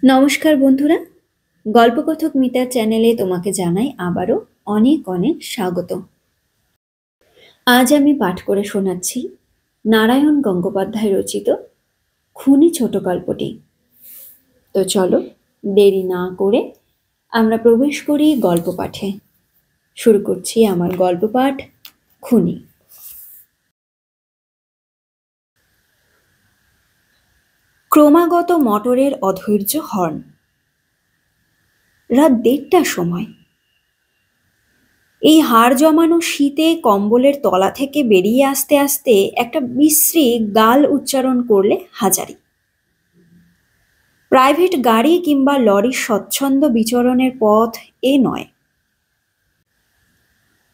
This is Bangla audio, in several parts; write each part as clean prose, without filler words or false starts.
নমস্কার বন্ধুরা, গল্পকথক মিতার চ্যানেলে তোমাকে জানাই আবারও অনেক অনেক স্বাগত। আজ আমি পাঠ করে শোনাচ্ছি নারায়ণ গঙ্গোপাধ্যায় রচিত খুনি ছোট গল্পটি। তো চলো দেরি না করে আমরা প্রবেশ করি গল্প পাঠে। শুরু করছি আমার গল্প পাঠ খুনি। ক্রমাগত মোটরের অধৈর্য হর্ন। রাত 1:30টার সময়। এই হাড় জমানো শীতে কম্বলের তলা থেকে বেরিয়ে আসতে আসতে একটা বিশ্রী গাল উচ্চারণ করলে হাজারি। প্রাইভেট গাড়ি কিংবা লরির স্বচ্ছন্দ বিচরণের পথ এ নয়।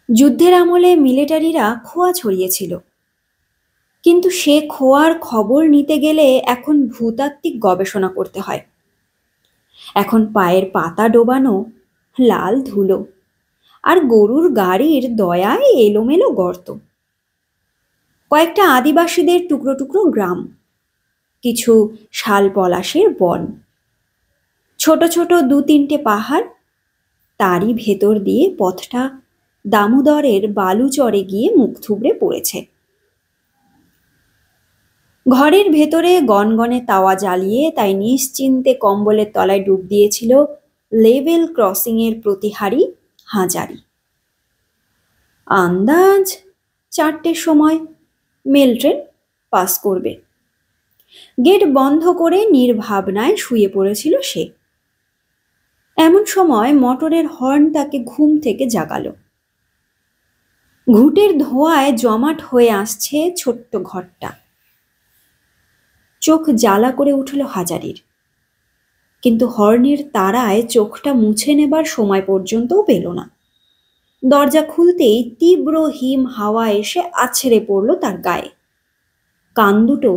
যুদ্ধের আমলে মিলিটারিরা খোয়া ছড়িয়েছিল, কিন্তু সে খোয়ার খবর নিতে গেলে এখন ভূতাত্ত্বিক গবেষণা করতে হয়। এখন পায়ের পাতা ডোবানো লাল ধুলো আর গরুর গাড়ির দয়ায় এলোমেলো গর্ত, কয়েকটা আদিবাসীদের টুকরো টুকরো গ্রাম, কিছু শাল পলাশের বন, ছোট ছোট 2-3টে পাহাড়, তারই ভেতর দিয়ে পথটা দামোদরের বালুচরে গিয়ে মুখ থুবড়ে পড়েছে। ঘরের ভেতরে গনগনে তাওয়া জ্বালিয়ে তাই নিশ্চিন্তে কম্বলের তলায় ডুব দিয়েছিল লেভেল ক্রসিংয়ের প্রতিহারী হাজারি। আন্দাজ 4টের সময় মেল ট্রেন পাস করবে। গেট বন্ধ করে নির্ভাবনায় শুয়ে পড়েছিল সে। এমন সময় মোটরের হর্ন তাকে ঘুম থেকে জাগালো। ঘুঁটের ধোঁয়ায় জমাট হয়ে আসছে ছোট্ট ঘরটা। চোখ জ্বালা করে উঠল হাজারির, কিন্তু হর্নের তাড়ায় চোখটা মুছে নেবার সময় পর্যন্তও পেল না। দরজা খুলতেই তীব্র হিম হাওয়া এসে আছড়ে পড়ল তার গায়ে। কান দুটো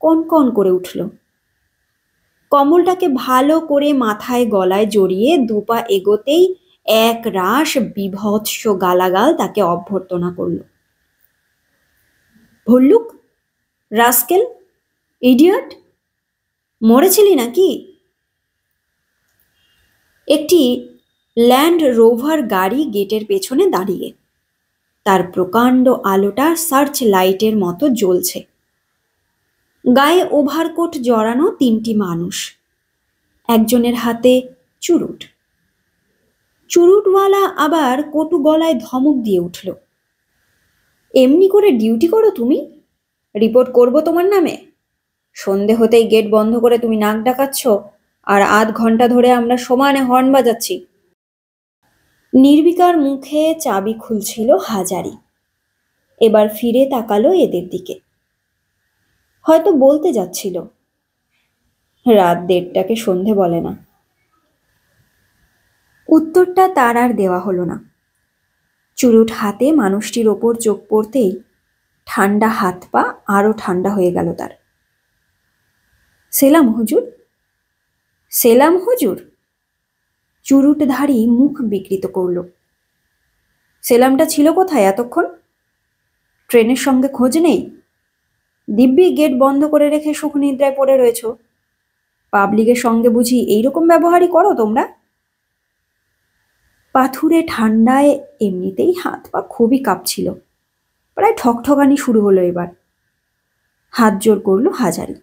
কনকন করে উঠল। কম্বলটাকে ভালো করে মাথায় গলায় জড়িয়ে দুপা এগোতেই এক রাশ বিভৎস গালাগাল তাকে অভ্যর্থনা করল। ভল্লুক, রাস্কেল, ইডিয়ট, মরেছিলি নাকি? একটি ল্যান্ড রোভার গাড়ি গেটের পেছনে দাঁড়িয়ে, তার প্রকাণ্ড আলোটা সার্চ লাইটের মতো জ্বলছে। গায়ে ওভারকোট জড়ানো 3টি মানুষ, একজনের হাতে চুরুট। চুরুটওয়ালা আবার কটু গলায় ধমক দিয়ে উঠল, এমনি করে ডিউটি করো তুমি? রিপোর্ট করব তোমার নামে। সন্ধে হতেই গেট বন্ধ করে তুমি নাক ডাকাচ্ছ, আর আধ ঘন্টা ধরে আমরা সমানে হর্ন বাজাচ্ছি। নির্বিকার মুখে চাবি খুলছিল হাজারি। এবার ফিরে তাকালো এদের দিকে। হয়তো বলতে যাচ্ছিল, রাত 1:30টাকে সন্ধে বলে না। উত্তরটা তার আর দেওয়া হলো না। চুরুট হাতে মানুষটির ওপর চোখ পড়তেই ঠান্ডা হাত পা আরো ঠান্ডা হয়ে গেল তার। সেলাম হুজুর, সেলাম হুজুর। চুরুটধারী মুখ বিকৃত করল। সেলামটা ছিল কোথায় এতক্ষণ? ট্রেনের সঙ্গে খোঁজ নেই? দিব্যি গেট বন্ধ করে রেখে সুখ নিদ্রায় পড়ে রয়েছ। পাবলিকের সঙ্গে বুঝি এইরকম ব্যবহারই করো তোমরা? পাথুরে ঠান্ডায় এমনিতেই হাত পা খুবই কাঁপছিল। প্রায় ঠকঠকানি শুরু হলো এবার। হাত জোর করলো হাজারি।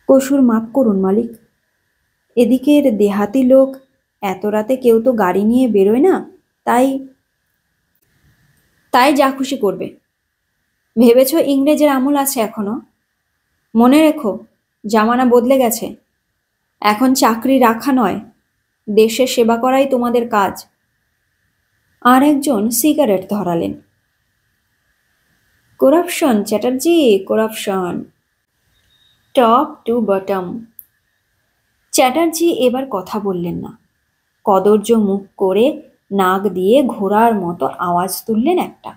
কসুর মাপ করুন মালিক, এদিকের দেহাতি লোক, এত রাতে কেউ তো গাড়ি নিয়ে বেরোয় না, তাই তাই যা খুশি করবে। ভেবেছ ইংরেজের আমল আছে এখনো? মনে রেখো, জামানা বদলে গেছে। এখন চাকরি রাখা নয়, দেশের সেবা করাই তোমাদের কাজ। আর একজন সিগারেট ধরালেন। Corruption Chatterjee, corruption, top to bottom. Chatterjee এবার কথা বললেন না। কদর্য মুখ করে নাক দিয়ে ঘোড়ার মতো আওয়াজ তুললেন একটা।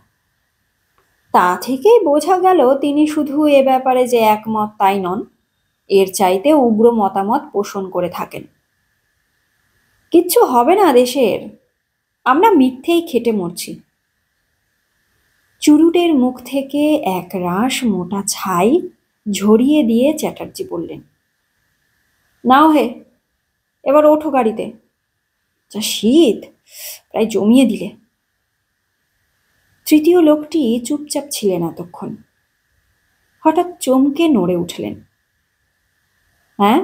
তা থেকেই বোঝা গেল তিনি শুধু এ ব্যাপারে যে একমত তাই নন, এর চাইতে উগ্র মতামত পোষণ করে থাকেন। কিচ্ছু হবে না দেশের, আমরা মিথ্যেই খেটে মরছি। চুরুটের মুখ থেকে এক রাশ মোটা ছাই ঝরিয়ে দিয়ে চ্যাটার্জি বললেন, নাও হে, এবার ওঠো গাড়িতে। যা শীত, প্রায় জমিয়ে দিলে। তৃতীয় লোকটি চুপচাপ ছিলেন এতক্ষণ। হঠাৎ চমকে নড়ে উঠলেন। হ্যাঁ,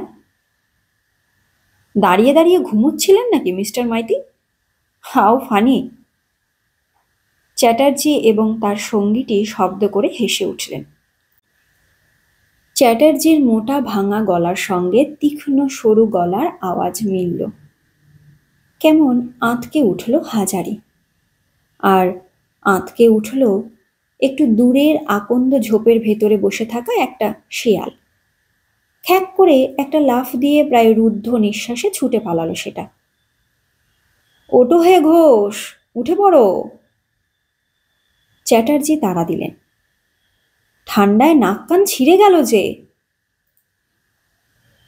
দাঁড়িয়ে দাঁড়িয়ে ঘুমোচ্ছিলেন নাকি mister Maity? How funny. Chatterjee এবং তার সঙ্গীটি শব্দ করে হেসে উঠলেন। চ্যাটার্জির মোটা ভাঙা গলার সঙ্গে তীক্ষ্ণ সরু গলার আওয়াজ মিলল। কেমন আঁতকে উঠল হাজারি। আর আঁতকে উঠল একটু দূরের আকন্দ ঝোপের ভেতরে বসে থাকা একটা শিয়াল। খ্যাক করে একটা লাফ দিয়ে প্রায় রুদ্ধ নিঃশ্বাসে ছুটে পালালো সেটা। ওটো হে ঘোষ, উঠে পড়ো। চ্যাটার্জি তাড়া দিলেন। ঠান্ডায় নাক কান ছিঁড়ে গেল যে।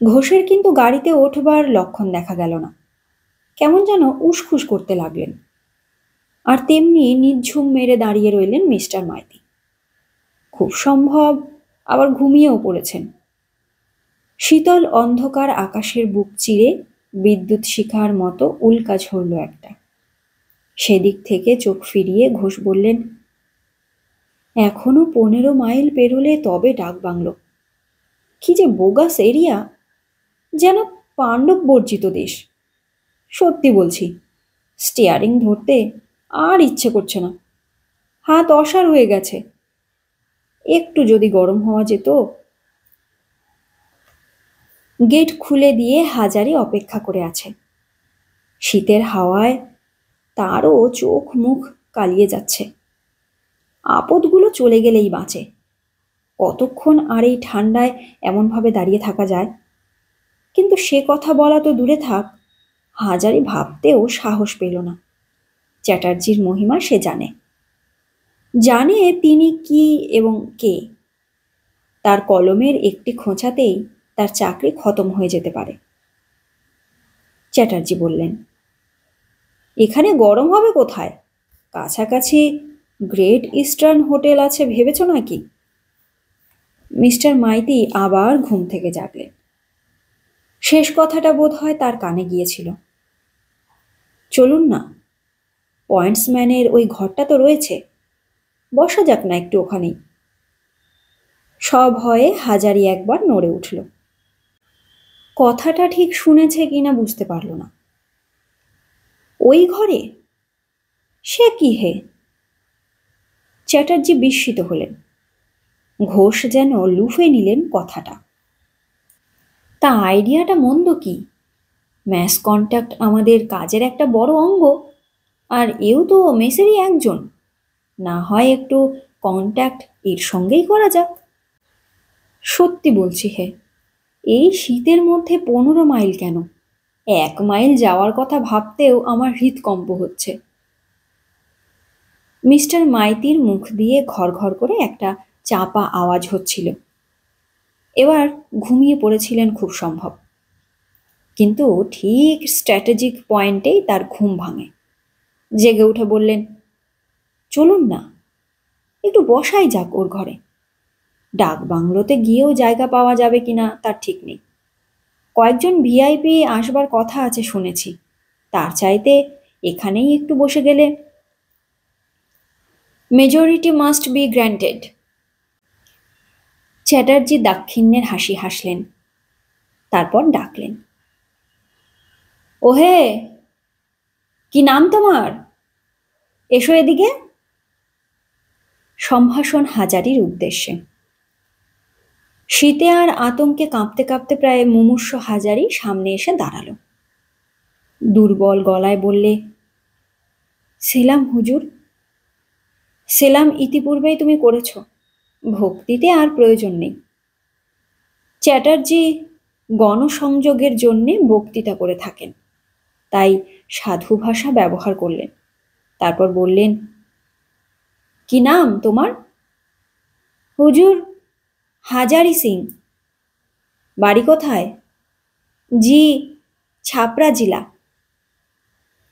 ঘোষের কিন্তু গাড়িতে ওঠবার লক্ষণ দেখা গেল না। কেমন যেন উসখুস করতে লাগলেন। আর তেমনি নিঝুম মেরে দাঁড়িয়ে রইলেন মিস্টার মাইতি। খুব সম্ভব আবার ঘুমিয়েও পড়েছেন। শীতল অন্ধকার আকাশের বুক চিরে বিদ্যুৎ শিখার মতো উল্কা ঝরল একটা। সেদিক থেকে চোখ ফিরিয়ে ঘোষ বললেন, এখনো 15 মাইল পেরোলে তবে ডাক বাংলো। কি যে বোগাস এরিয়া, যেন পাণ্ডব বর্জিত দেশ। সত্যি বলছি, স্টিয়ারিং ধরতে আর ইচ্ছে করছে না। হাত অসাড় হয়ে গেছে। একটু যদি গরম হওয়া যেত। গেট খুলে দিয়ে হাজারি অপেক্ষা করে আছে। শীতের হাওয়ায় তারও চোখ মুখ কালিয়ে যাচ্ছে। আপদগুলো চলে গেলেই বাঁচে। কতক্ষণ আর এই ঠান্ডায় এমনভাবে দাঁড়িয়ে থাকা যায়? কিন্তু সে কথা বলা তো দূরে থাক, হাজারি ভাবতেও সাহস পেল না। চ্যাটার্জির মহিমা সে জানে। জানে তিনি কি এবং কে। তার কলমের একটি খোঁচাতেই তার চাকরি খতম হয়ে যেতে পারে। চ্যাটার্জি বললেন, এখানে গরম হবে কোথায়? কাছাকাছি গ্রেট ইস্টার্ন হোটেল আছে ভেবেছ নাকি? মিস্টার মাইতি আবার ঘুম থেকে জাগলেন। শেষ কথাটা বোধ হয় তার কানে গিয়েছিল। চলুন না, পয়েন্টসম্যানের ওই ঘরটা তো রয়েছে, বসা যাক না একটু ওখানেই। সভয়ে হাজারি একবার নড়ে উঠল। কথাটা ঠিক শুনেছে কিনা বুঝতে পারল না। ওই ঘরে? সে কি হে? চ্যাটার্জি বিস্মিত হলেন। ঘোষ যেন লুফে নিলেন কথাটা। তা আইডিয়াটা মন্দ কি? ম্যাস কন্ট্যাক্ট আমাদের কাজের একটা বড় অঙ্গ। আর এও তো মেসেরই একজন। না হয় একটু কন্ট্যাক্ট এর সঙ্গেই করা যাক। সত্যি বলছি হে, এই শীতের মধ্যে 15 মাইল কেন, 1 মাইল যাওয়ার কথা ভাবতেও আমার হৃৎকম্প হচ্ছে। মিস্টার মাইতির মুখ দিয়ে ঘর করে একটা চাপা আওয়াজ হচ্ছিল। এবার ঘুমিয়ে পড়েছিলেন খুব সম্ভব। কিন্তু ঠিক স্ট্র্যাটেজিক পয়েন্টেই তার ঘুম ভাঙে। জেগে উঠে বললেন, চলুন না, একটু বসাই যাক ওর ঘরে। ডাক বাংলোতে গিয়েও জায়গা পাওয়া যাবে কিনা তার ঠিক নেই। কয়েকজন ভিআইপি আসবার কথা আছে শুনেছি। তার চাইতে এখানেই একটু বসে গেলে। Majority must be granted. Chatterjee দাক্ষিণ্যের হাসি হাসলেন। তারপর ডাকলেন, ওহে, কি নাম তোমার? এসো এদিকে। সম্ভাষণ হাজারির উদ্দেশ্যে। শীতে আর আতঙ্কে কাঁপতে কাঁপতে প্রায় মুমূর্ষ হাজারি সামনে এসে দাঁড়ালো। দুর্বল গলায় বললে, সেলাম হুজুর। সেলাম ইতিপূর্বেই তুমি করেছ, ভক্তিতে আর প্রয়োজন নেই। চ্যাটার্জি গণসংযোগের জন্যে বক্তৃতা করে থাকেন, তাই সাধু ভাষা ব্যবহার করলেন। তারপর বললেন, কি নাম তোমার? হুজুর, হাজারি সিং। বাড়ি কোথায়? জি, ছাপড়া জেলা।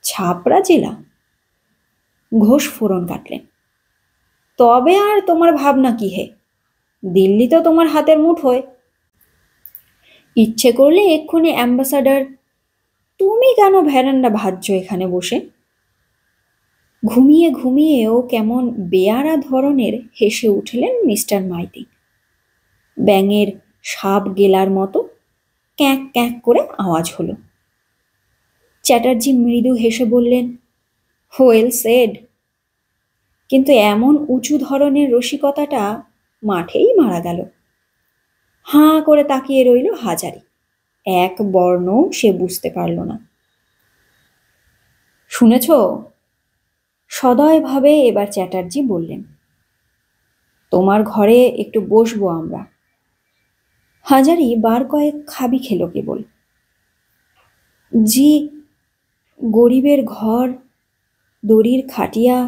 ছাপড়া জেলা? ঘোষ ফোড়ন কাটলেন। তবে আর তোমার ভাবনা কি হে? দিল্লি তো তোমার হাতের মুঠোয়। ইচ্ছে করলে এক্ষুনি অ্যাম্বাসাডার। তুমি কেন ভ্যারান্ডা ভাজছো এখানে বসে? ঘুমিয়ে ঘুমিয়েও কেমন বেয়াড়া ধরনের হেসে উঠলেন মিস্টার মাইতি। ব্যাঙের সাপ গেলার মতো ক্যাঁক ক্যাঁক করে আওয়াজ হলো। চ্যাটার্জি মৃদু হেসে বললেন, ওয়েল সেড। কিন্তু এমন উঁচু ধরনের রসিকতাটা মাঠেই মারা গেল। হাঁ করে তাকিয়ে রইল হাজারি। এক বর্ণও সে বুঝতে পারল না। শুনেছ? সদয়ভাবে এবার চ্যাটার্জি বললেন, তোমার ঘরে একটু বসবো আমরা। হাজারি বার কয়েক খাবি খেল কেবল। জি, গরিবের ঘর, দড়ির খাটিয়া।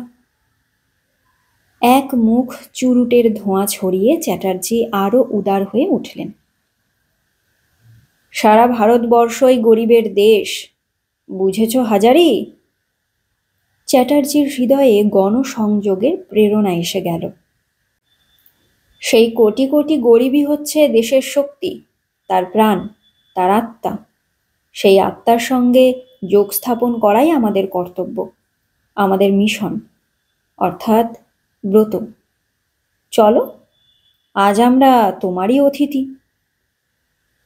এক মুখ চুরুটের ধোঁয়া ছড়িয়ে চ্যাটার্জি আরো উদার হয়ে উঠলেন। সারা ভারতবর্ষই গরিবের দেশ, বুঝেছ হাজারি? চ্যাটার্জির হৃদয়ে গণসংযোগের প্রেরণা এসে গেল। সেই কোটি কোটি গরিবই হচ্ছে দেশের শক্তি, তার প্রাণ, তার আত্মা। সেই আত্মার সঙ্গে যোগ স্থাপন করাই আমাদের কর্তব্য, আমাদের মিশন, অর্থাৎ ব্রত। চলো, আজ আমরা তোমারই অতিথি।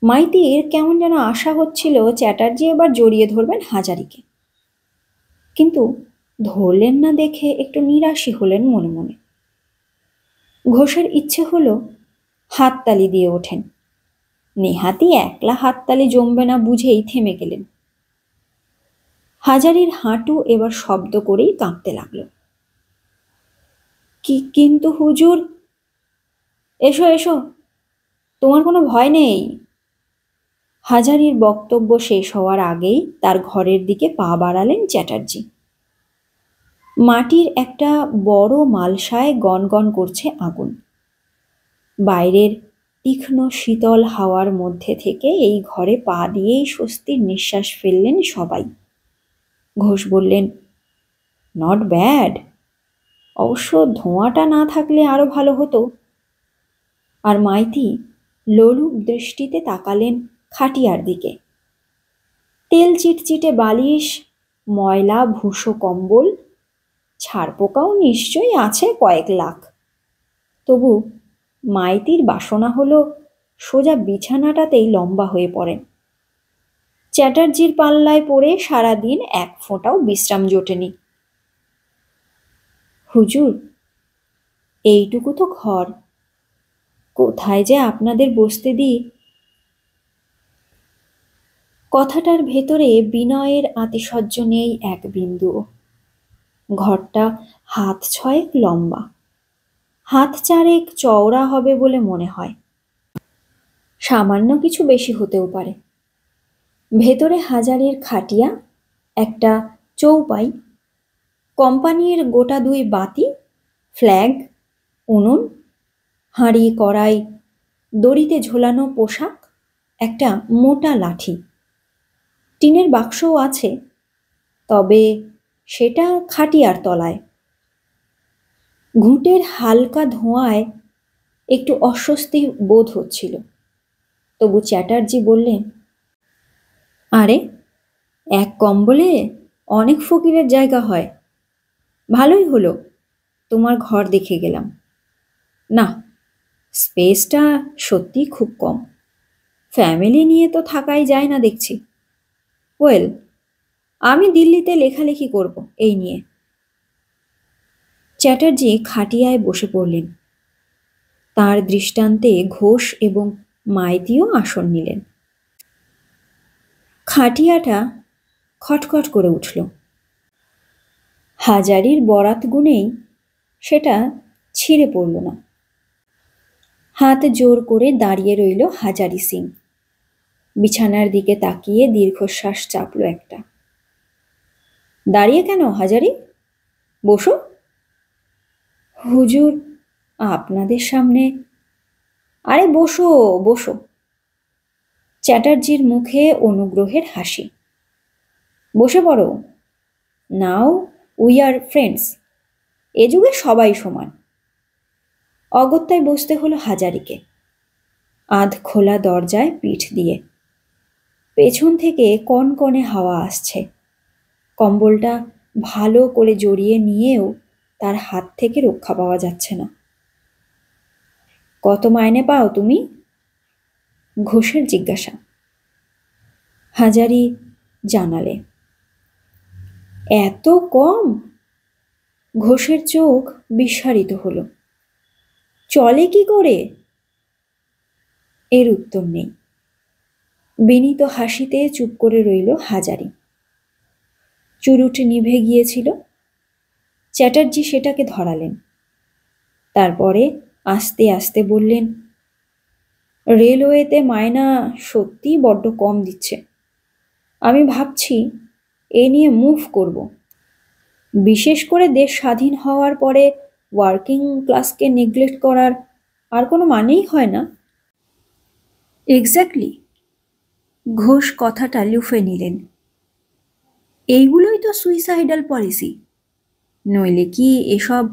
মাইতির কেমন যেন আশা হচ্ছিল চ্যাটার্জি এবার জড়িয়ে ধরবেন হাজারিকে, কিন্তু ধরলেন না দেখে একটু নিরাশই হলেন মনে মনে। ঘোষের ইচ্ছে হলো হাততালি দিয়ে ওঠেন। নেহাতি একলা হাততালি জমবে না বুঝেই থেমে গেলেন। হাজারির হাঁটু এবার শব্দ করেই কাঁপতে লাগলো। কিন্তু হুজুর। এসো এসো, তোমার কোনো ভয় নেই। হাজারির বক্তব্য শেষ হওয়ার আগেই তার ঘরের দিকে পা বাড়ালেন চ্যাটার্জি। মাটির একটা বড় মালসায় গনগন করছে আগুন। বাইরের তীক্ষ্ণ শীতল হাওয়ার মধ্যে থেকে এই ঘরে পা দিয়েই স্বস্তির নিঃশ্বাস ফেললেন সবাই। ঘোষ বললেন, নট ব্যাড। অবশ্য ধোঁয়াটা না থাকলে আরো ভালো হতো। আর মাইতি লোলুপ দৃষ্টিতে তাকালেন খাটিয়ার দিকে। তেল চিটচিটে বালিশ, ময়লা ভুসো কম্বল, ছারপোকাও নিশ্চয়ই আছে কয়েক লাখ। তবু মাইতির বাসনা হলো সোজা বিছানাটাতেই লম্বা হয়ে পড়েন। চ্যাটার্জির পাল্লায় পড়ে সারাদিন এক ফোঁটাও বিশ্রাম জোটেনি। হুজুর, এইটুকু তো ঘর, কোথায় যে আপনাদের বসতে দিই। কথাটার ভেতরে বিনয়ের আতিশয্য নেই এক বিন্দুও। ঘরটা হাত ছয়েক লম্বা, হাত চারেক চওড়া হবে বলে মনে হয়। সামান্য কিছু বেশি হতেও পারে। ভেতরে হাজারের খাটিয়া, একটা চৌপাই, কোম্পানির গোটা দুই বাতি, ফ্ল্যাগ, উনুন, হাঁড়ি কড়াই, দড়িতে ঝোলানো পোশাক, একটা মোটা লাঠি। টিনের বাক্সও আছে, তবে সেটা খাটিয়ার তলায়। ঘুঁটের হালকা ধোঁয়ায় একটু অস্বস্তি বোধ হচ্ছিল। তবু চ্যাটার্জি বললেন, আরে, এক কম্বলে অনেক ফকিরের জায়গা হয়। ভালোই হলো, তোমার ঘর দেখে গেলাম। না, স্পেসটা সত্যি খুব কম। ফ্যামিলি নিয়ে তো থাকাই যায় না দেখছি। ওয়েল, আমি দিল্লিতে লেখালেখি করব এই নিয়ে। চ্যাটার্জি খাটিয়ায় বসে পড়লেন। তার দৃষ্টান্তে ঘোষ এবং মাইতিও আসন নিলেন। খাটিয়াটা খটখট করে উঠল। হাজারির বরাত গুনেই সেটা ছিঁড়ে পড়ল না। হাত জোর করে দাঁড়িয়ে রইল হাজারি সিং। বিছানার দিকে তাকিয়ে দীর্ঘশ্বাস চাপল একটা। দাঁড়িয়ে কেন হাজারি? বসো। হুজুর, আপনাদের সামনে। আরে বসো বসো। চ্যাটার্জির মুখে অনুগ্রহের হাসি। বসে পড়ো। Now we are friends. এ যুগে সবাই সমান। অগত্যায় বসতে হলো হাজারিকে। আধ খোলা দরজায় পিঠ দিয়ে। পেছন থেকে কনকনে হাওয়া আসছে। কম্বলটা ভালো করে জড়িয়ে নিয়েও তার হাত থেকে রক্ষা পাওয়া যাচ্ছে না। কত মাইনে পাও তুমি? ঘোষের জিজ্ঞাসা। হাজারি জানালে। এত কম? ঘোষের চোখ বিস্ফারিত হলো। চলে কি করে? এর উত্তর নেই। বিনীত হাসিতে চুপ করে রইল হাজারি। চুরুট নিভে গিয়েছিল। চ্যাটার্জি সেটাকে ধরালেন। তারপরে আস্তে আস্তে বললেন, রেলওয়েতে মায়না সত্যিই বড্ড কম দিচ্ছে। আমি ভাবছি এ নিয়ে মুভ করব। বিশেষ করে দেশ স্বাধীন হওয়ার পরে ওয়ার্কিং ক্লাসকে নেগলেক্ট করার আর কোনো মানেই হয় না। এক্স্যাক্টলি। ঘোষ কথাটা লুফে নিলেন। এইগুলোই তো সুইসাইডাল পলিসি। নইলে কি এসব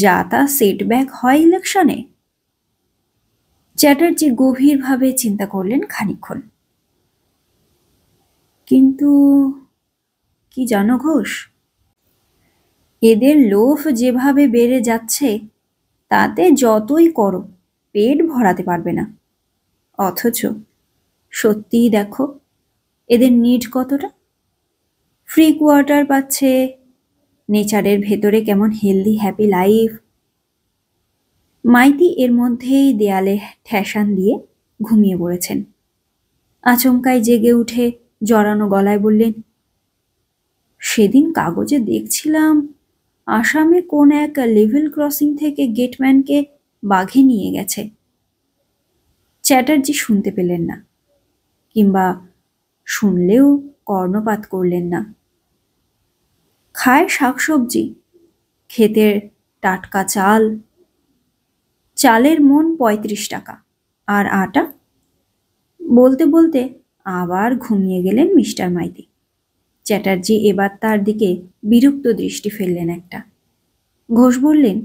যাতা সেটব্যাক হয় ইলেকশনে? চ্যাটার্জি গভীরভাবে চিন্তা করলেন খানিকক্ষণ। কিন্তু কি জানো ঘোষ, এদের লোভ যেভাবে বেড়ে যাচ্ছে তাতে যতই করো পেট ভরাতে পারবে না। অথচ সত্যিই দেখো এদের নিড কতটা। ফ্রি কোয়ার্টার পাচ্ছে, নেচারের ভেতরে কেমন হেলদি হ্যাপি লাইফ। মাইতি এর মধ্যেই দেয়ালে ঠেসান দিয়ে ঘুমিয়ে পড়েছেন। আচমকাই জেগে উঠে জড়ানো গলায় বললেন, সেদিন কাগজে দেখছিলাম আসামে কোন এক লেভেল ক্রসিং থেকে গেটম্যানকে বাঘে নিয়ে গেছে। চ্যাটার্জি শুনতে পেলেন না, কিংবা শুনলেও কর্ণপাত করলেন না। খায় শাকসবজি, ক্ষেতের টাটকা চাল। চালের মন ৩৫ টাকা, আর আটা। বলতে বলতে আবার ঘুমিয়ে গেলেন মিস্টার মাইতি। চ্যাটার্জি এবার তার দিকে বিরক্ত দৃষ্টি ফেললেন একটা। ঘোষ বললেন,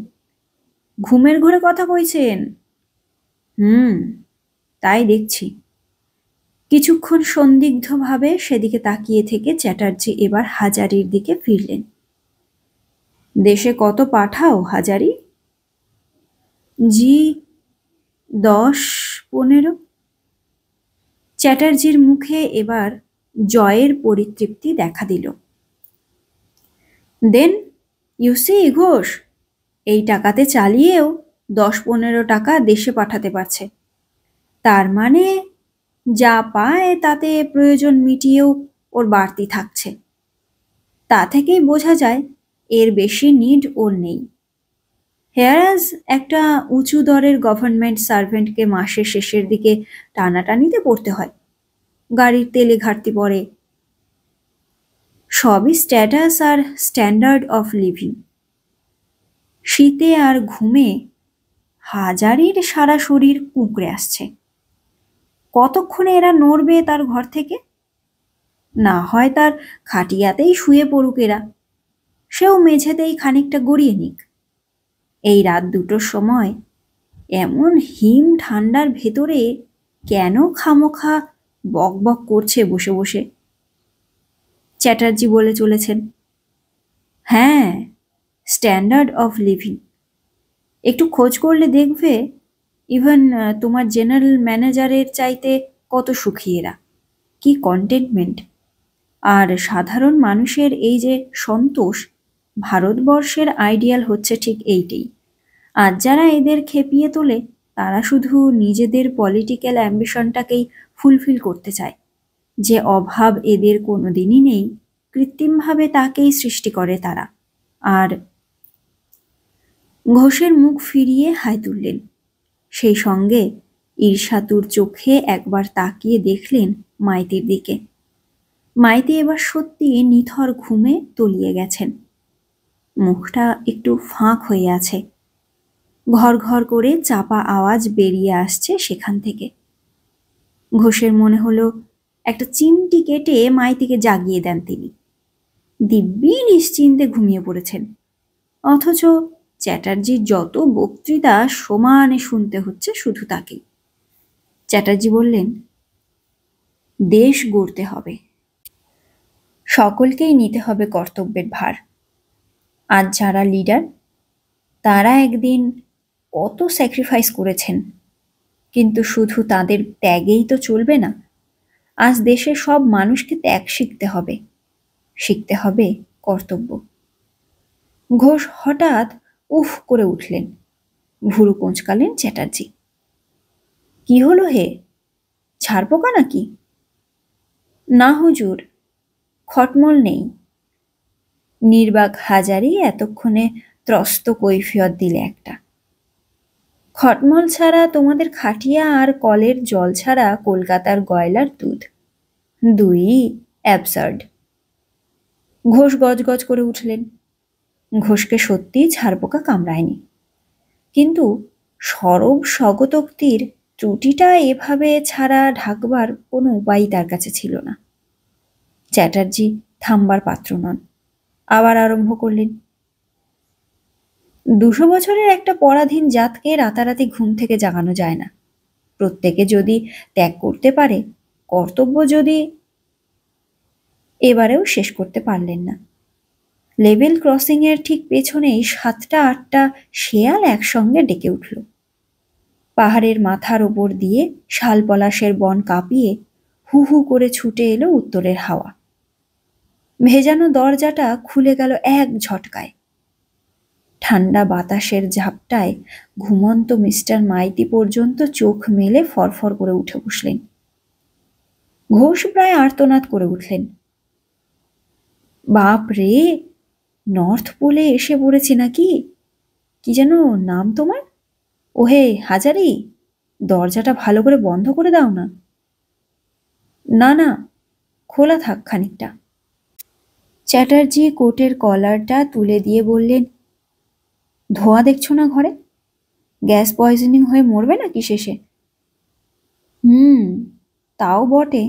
ঘুমের ঘোরে কথা কইছেন? তাই দেখছি। কিছুক্ষণ সন্দিগ্ধভাবে সেদিকে তাকিয়ে থেকে চ্যাটার্জি এবার হাজারির দিকে ফিরলেন। দেশে কত পাঠাও হাজারি? জি ১০-১৫। চ্যাটার্জির মুখে এবার জয়ের পরিতৃপ্তি দেখা দিল। দেন ইউ সি ঘোষ, এই টাকাতে চালিয়েও ১০-১৫ টাকা দেশে পাঠাতে পারছে। তার মানে যা পায় তাতে প্রয়োজন মিটিয়েও ওর বাড়তি থাকছে। তা থেকেই বোঝা যায় এর বেশি নিড ওর নেই। হেয়ারাজ একটা উঁচু দরের গভর্নমেন্ট সার্ভেন্টকে মাসের শেষের দিকে টানাটানিতে পড়তে হয়, গাড়ির তেলে ঘাটতি পড়ে। সবই স্ট্যাটাস আর স্ট্যান্ডার্ড অফ লিভিং। শীতে আর ঘুমে হাজারির সারা শরীর কুঁকড়ে আসছে। কতক্ষণে এরা নড়বে তার ঘর থেকে? না হয় তার খাটিয়াতেই শুয়ে পড়ুক এরা, সেও মেঝেতেই খানিকটা গড়িয়ে নিক। এই রাত ২টোর সময় এমন হিম ঠান্ডার ভেতরে কেন খামোখা বক বক করছে বসে বসে? চ্যাটার্জি বলে চলেছেন, হ্যাঁ, স্ট্যান্ডার্ড অফ লিভিং। একটু খোঁজ করলে দেখবে ইভেন তোমার জেনারেল ম্যানেজারের চাইতে কত সুখী এরা, কি কন্টেন্টমেন্ট। আর সাধারণ মানুষের এই যে সন্তোষ, ভারতবর্ষের আইডিয়াল হচ্ছে ঠিক এইটাই। আর যারা এদের খেপিয়ে তোলে তারা শুধু নিজেদের পলিটিক্যাল অ্যাম্বিশনটাকেই ফুলফিল করতে চায়। যে অভাব এদের কোনোদিনই নেই, কৃত্রিমভাবে তাকেই সৃষ্টি করে তারা। আর ঘোষের মুখ ফিরিয়ে হাই তুললেন, সেই সঙ্গে ঈর্ষাতুর চোখে একবার তাকিয়ে দেখলেন মাইতির দিকে। মাইতি এবার সত্যি নিথর ঘুমে তলিয়ে গেছেন। মুখটা একটু ফাঁক হয়ে আছে। ঘর ঘর করে চাপা আওয়াজ বেরিয়ে আসছে সেখান থেকে। ঘোষের মনে হলো একটা চিমটি কেটে মাইতিকে জাগিয়ে দেন তিনি। দিব্যি নিশ্চিন্তে ঘুমিয়ে পড়েছেন, অথচ চ্যাটার্জির যত বক্তৃতা সমানে শুনতে হচ্ছে শুধু তাকেই। চ্যাটার্জি বললেন, দেশ গড়তে হবে, সকলকেই নিতে হবে কর্তব্যের ভার। আজ যারা লিডার তারা একদিন কত স্যাক্রিফাইস করেছেন, কিন্তু শুধু তাদের ত্যাগেই তো চলবে না। আজ দেশের সব মানুষকে ত্যাগ শিখতে হবে কর্তব্য। ঘোষ হঠাৎ উফ করে উঠলেন। ভুরু কোঁচকালেন চ্যাটার্জি। কি হলো হে, ছারপোকা নাকি? না হুজুর, খটমল নেই। নির্বাক হাজারি এতক্ষণে ত্রস্ত কৈফিয়ত দিলে একটা। খটমল ছাড়া তোমাদের খাটিয়া আর কলের জল ছাড়া কলকাতার গয়লার দুধ, দুই অ্যাবসার্ড। ঘোষ গজগজ করে উঠলেন। ঘোষকে সত্যিই ছারপোকা কামড়ায়নি, কিন্তু সরব স্বগতোক্তির ত্রুটিটা এভাবে ছাড়া ঢাকবার কোনো উপায়ই তার কাছে ছিল না। চ্যাটার্জি থামবার পাত্র নন। আবার আরম্ভ করলেন, 200 বছরের একটা পরাধীন জাতকে রাতারাতি ঘুম থেকে জাগানো যায় না। প্রত্যেকে যদি ত্যাগ করতে পারে, কর্তব্য যদি। এবারেও শেষ করতে পারলেন না। লেভেল ক্রসিং এর ঠিক পেছনেই 7টা-8টা শেয়াল একসঙ্গে ডেকে উঠল। পাহাড়ের মাথার ওপর দিয়ে শালপলাশের বন কাঁপিয়ে হু হু করে ছুটে এলো উত্তরের হাওয়া। ভেজানো দরজাটা খুলে গেল এক ঝটকায়। ঠান্ডা বাতাসের ঝাপটায় ঘুমন্ত মিস্টার মাইতি পর্যন্ত চোখ মেলে ফরফর করে উঠে বসলেন। ঘোষ প্রায় আর্তনাদ করে উঠলেন, বাপ রে, নর্থ পোলে এসে পড়েছি নাকি? কি যেন নাম তোমার? ওহে হাজারি, দরজাটা ভালো করে বন্ধ করে দাও না। না না, খোলা থাক খানিকটা। চ্যাটার্জি কোটের কলারটা তুলে দিয়ে বললেন, ধোঁয়া দেখছো না ঘরে? গ্যাস পয়জনিং হয়ে মরবে নাকি শেষে? তাও বটে।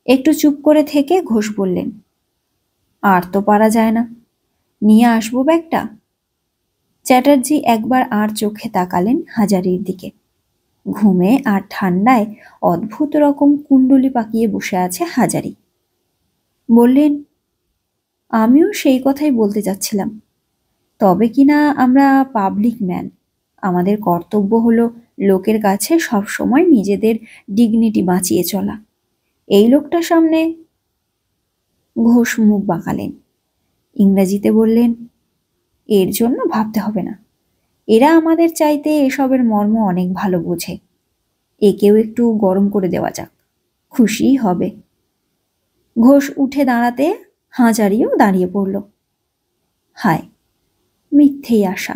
একটু চুপ করে থেকে ঘোষ বললেন, আর তো পারা যায় না, নিয়ে আসবো ব্যাগটা? চ্যাটার্জি একবার আর চোখে তাকালেন হাজারির দিকে। ঘুমে আর ঠান্ডায় অদ্ভুত রকম কুণ্ডলি পাকিয়ে বসে আছে হাজারি। বললেন, আমিও সেই কথাই বলতে যাচ্ছিলাম। তবে কিনা আমরা পাবলিক ম্যান, আমাদের কর্তব্য হলো লোকের কাছে সব সময় নিজেদের ডিগনিটি বাঁচিয়ে চলা। এই লোকটার সামনে। ঘোষ মুখ বাঁকালেন। ইংরাজিতে বললেন, এর জন্য ভাবতে হবে না, এরা আমাদের চাইতে এসবের মর্ম অনেক ভালো বোঝে। একেও একটু গরম করে দেওয়া যাক, খুশিই হবে। ঘোষ উঠে দাঁড়াতে হাজারিও দাঁড়িয়ে পড়ল। হায়, মিথ্যেই আশা।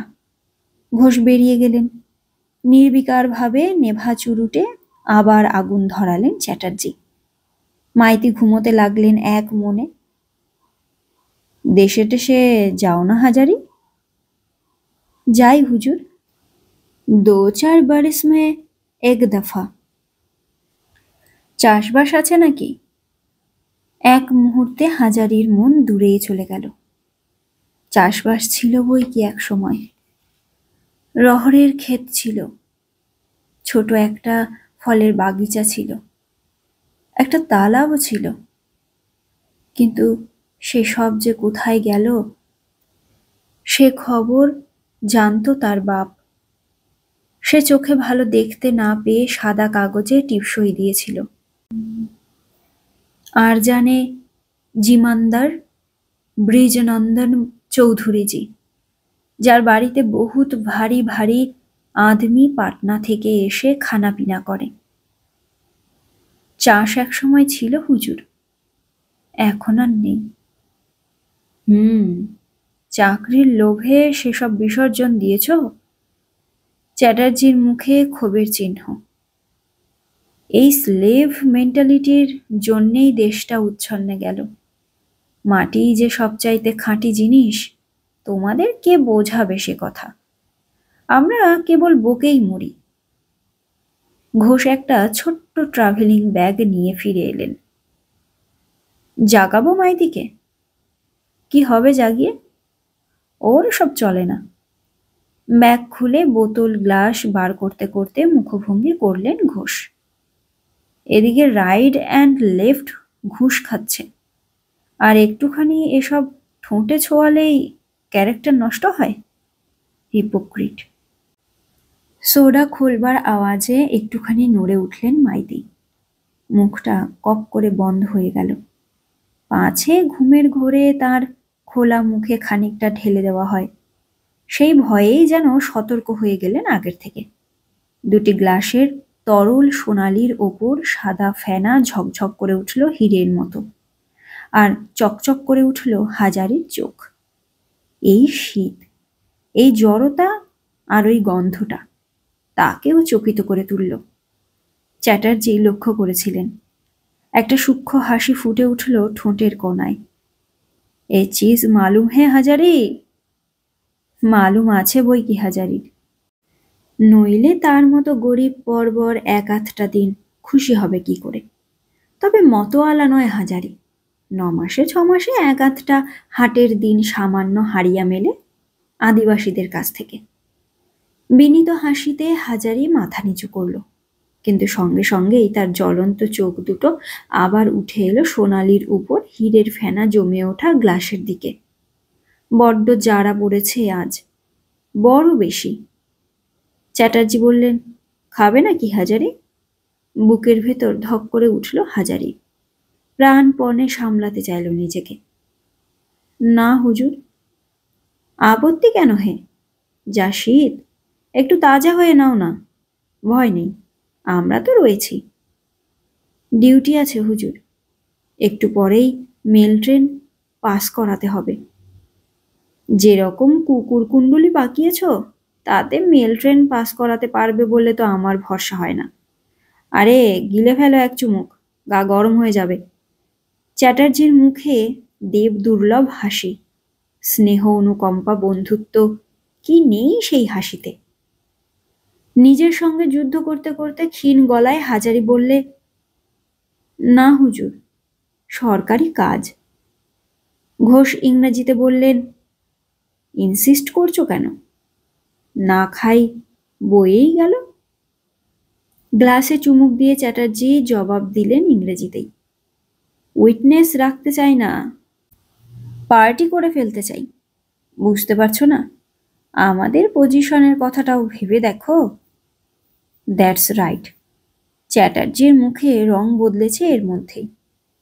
ঘোষ বেরিয়ে গেলেন। নির্বিকারভাবে নেভা চুরুটে আবার আগুন ধরালেন চ্যাটার্জি। মাইতি ঘুমোতে লাগলেন এক মনে। দেশে টেশে যাও না হাজারি? যাই হুজুর, 2-4 বারিস মে এক দফা। চাষবাস আছে নাকি? এক মুহূর্তে হাজারির মন দূরেই চলে গেল। চাষবাস ছিল বই কি এক সময়। রহরের ক্ষেত ছিল, ছোট একটা ফলের বাগিচা ছিল, একটা তালাবও ছিল, কিন্তু সেসব যে কোথায় গেল সে খবর জানতো তার বাপ। সে চোখে ভালো দেখতে না পেয়ে সাদা কাগজে টিপসই দিয়েছিল। আর জানে জিমানদার ব্রিজনন্দন চৌধুরীজি, যার বাড়িতে বহুত ভারী ভারী আদমি পাটনা থেকে এসে খানাপিনা করে। চাষ এক সময় ছিল হুজুর, এখন আর নেই। চাকরির লোভে সেসব বিসর্জন দিয়েছ? চ্যাটার্জির মুখে ক্ষোভের চিহ্ন। এই স্লেভ মেন্টালিটির জন্যেই দেশটা উচ্ছন্নে গেল। মাটিই যে সবচাইতে খাঁটি জিনিস, তোমাদের কে বোঝাবে সে কথা? আমরা কেবল বকেই মরি। ঘোষ একটা ছোট্ট ট্রাভেলিং ব্যাগ নিয়ে ফিরে এলেন। জাগাবো মাইদিকে? কি হবে জাগিয়ে? ওর সব চলে না। ব্যাগ খুলে বোতল গ্লাস বার করতে করতে মুখভঙ্গি করলেন ঘোষ। এদিকে রাইট অ্যান্ড লেফট ঘুষ খাচ্ছে, আর একটুখানি এসব ঠোঁটে ছোঁয়ালেই ক্যারেক্টার নষ্ট হয়। হিপোক্রিট। সোডা খোলবার আওয়াজে একটুখানি নড়ে উঠলেন মাইতি। মুখটা কপ করে বন্ধ হয়ে গেল। পাছে ঘুমের ঘোরে তার খোলা মুখে খানিকটা ঢেলে দেওয়া হয়, সেই ভয়েই যেন সতর্ক হয়ে গেলেন আগের থেকে। দুটি গ্লাসের তরল সোনালির ওপর সাদা ফেনা ঝকঝক করে উঠল হীরের মতো, আর চকচক করে উঠল হাজারির চোখ। এই শীত, এই জড়তা, আর ওই গন্ধটা তাকেও চকিত করে তুলল। চ্যাটার্জি লক্ষ্য করেছিলেন, একটা সূক্ষ্ম হাসি ফুটে উঠল ঠোঁটের কোণায়। এ চিজ মালুম হে হাজারি? মালুম আছে বই কি হাজারির, নইলে তার মতো গরিব বর্বর এক আধটা দিন খুশি হবে কি করে। তবে মতোয়ালা নয় হাজারি, 9 মাসে 6 মাসে এক আধটা হাটের দিন সামান্য হারিয়া মেলে আদিবাসীদের কাছ থেকে। বিনীত হাসিতে হাজারি মাথা নিচু করল, কিন্তু সঙ্গে সঙ্গেই তার জ্বলন্ত চোখ দুটো আবার উঠে এলো সোনালির উপর হীরের ফেনা জমে ওঠা গ্লাসের দিকে। বড্ড জারা পড়েছে আজ, বড় বেশি। চ্যাটার্জি বললেন, খাবে নাকি হাজারি? বুকের ভেতর ধক করে উঠল হাজারি। প্রাণপণে সামলাতে চাইল নিজেকে। না হুজুর। আপত্তি কেন হে? যা শীত, একটু তাজা হয়ে নাও না। ভয় নেই, আমরা তো রয়েছি। ডিউটি আছে হুজুর, একটু পরেই মেল ট্রেন পাস করাতে হবে। যেরকম কুকুর কুণ্ডুলি পাকিয়েছ, তাতে মেল ট্রেন পাস করাতে পারবে বলে তো আমার ভরসা হয় না। আরে গিলে ফেলো এক চুমুক, গা গরম হয়ে যাবে। চ্যাটার্জির মুখে দেব দুর্লভ হাসি, স্নেহ, অনুকম্পা, বন্ধুত্ব কি নেই সেই হাসিতে। নিজের সঙ্গে যুদ্ধ করতে করতে ক্ষীণ গলায় হাজারি বললে, না হুজুর, সরকারি কাজ। ঘোষ ইংরেজিতে বললেন, ইনসিস্ট করছো কেন? না খাই বয়েই গেল। গ্লাসে চুমুক দিয়ে চ্যাটার্জি জবাব দিলেন ইংরেজিতেই, উইটনেস রাখতে চাই না, পার্টি করে ফেলতে চাই। বুঝতে পারছো না? আমাদের পজিশনের কথাটাও ভেবে দেখো। That's right. চ্যাটার্জির মুখে রং বদলেছে এর মধ্যেই,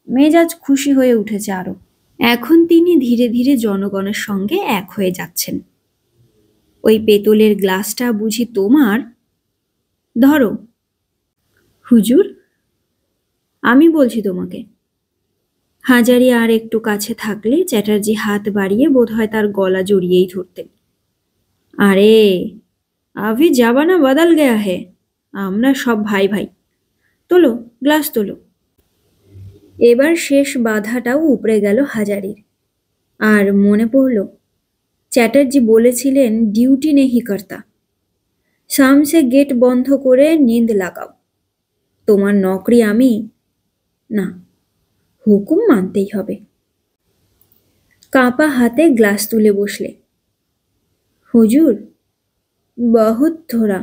মেজাজ খুশি হয়ে উঠেছে আরো। এখন তিনি ধীরে ধীরে জনগণের সঙ্গে এক হয়ে যাচ্ছেন। ওই পেতলের গ্লাসটা বুঝি তোমার? ধরো। হুজুর, আমি বলছি তোমাকে। হাজারি আর একটু কাছে থাকলে চ্যাটার্জি হাত বাড়িয়ে বোধহয় তার গলা জড়িয়েই ধরতেন। আরে আভি জাবানা বদল গয়া হে, আমরা সব ভাই ভাই। তোলো, গ্লাস তোলো। এবার শেষ বাধাটাও উপড়ে গেল হাজারির। আর মনে পড়ল, চ্যাটার্জি বলেছিলেন ডিউটি নেহি করতা, সামসে গেট বন্ধ করে নিন্দ লাগাও। তোমার নকরি আমি, না, হুকুম মানতেই হবে। কাঁপা হাতে গ্লাস তুলে বসলে। হুজুর, বহুত ধরা।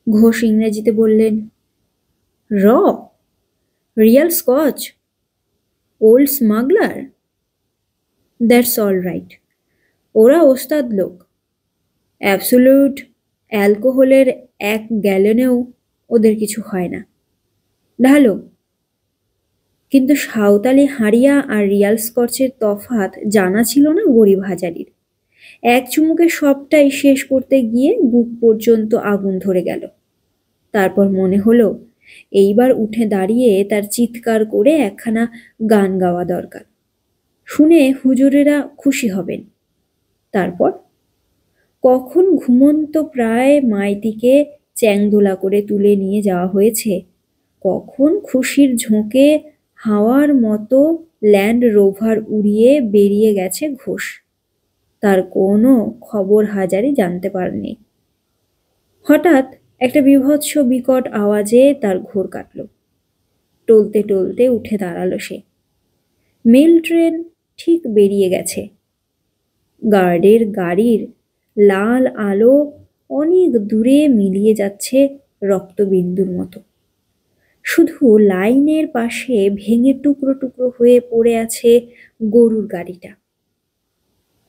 ঘোষ ইংরেজিতে বললেন, র, Real Scotch, old smuggler. That's all right, ওরা ওস্তাদ লোক। অ্যাবসোলিউট অ্যালকোহলের 1 গ্যালনেও ওদের কিছু হয় না। ঢালো। কিন্তু সাঁওতালি হাঁড়িয়া আর রিয়াল স্কচের তফাৎ জানা ছিল না গরিব হাজারির। এক চুমুকে সবটাই শেষ করতে গিয়ে বুক পর্যন্ত আগুন ধরে গেল। তারপর মনে হলো এইবার উঠে দাঁড়িয়ে তার চিৎকার করে একখানা গান গাওয়া দরকার, শুনে হুজুরেরা খুশি হবেন। তারপর কখন ঘুমন্ত প্রায় মাইতিকে চ্যাংদোলা করে তুলে নিয়ে যাওয়া হয়েছে, কখন খুশির ঝোঁকে হাওয়ার মতো ল্যান্ড রোভার উড়িয়ে বেরিয়ে গেছে ঘোষ, তার কোনো খবর হাজারি জানতে পারেনি। হঠাৎ একটা বীভৎস বিকট আওয়াজে তার ঘোর কাটল। টলতে টলতে উঠে দাঁড়ালো সে। মেল ট্রেন ঠিক বেরিয়ে গেছে। গার্ডের গাড়ির লাল আলো অনেক দূরে মিলিয়ে যাচ্ছে রক্তবিন্দুর মতো। শুধু লাইনের পাশে ভেঙে টুকরো টুকরো হয়ে পড়ে আছে গরুর গাড়িটা।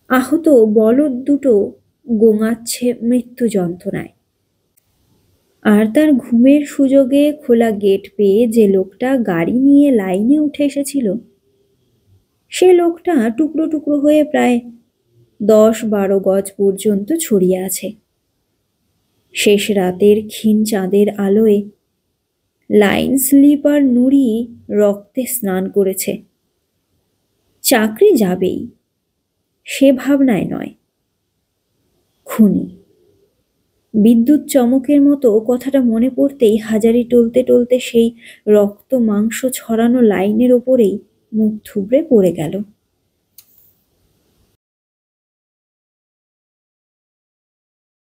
আহত বলদ দুটো গোঙাচ্ছে মৃত্যু যন্ত্রণায়। আর তার ঘুমের সুযোগে খোলা গেট পেয়ে যে লোকটা গাড়ি নিয়ে লাইনে উঠে এসেছিল, সে লোকটা টুকরো টুকরো হয়ে প্রায় 10-12 গজ পর্যন্ত ছড়িয়ে আছে। শেষ রাতের ক্ষীণ চাঁদের আলোয় লাইন স্লিপার নুড়ি রক্তে স্নান করেছে। চাকরি যাবেই, সে ভাবনায় নয়, খুনি। বিদ্যুৎ চমকের মতো কথাটা মনে পড়তেই হাজারি টলতে টলতে সেই রক্ত মাংস ছড়ানো লাইনের ওপরেই মুখ থুবড়ে পড়ে গেল।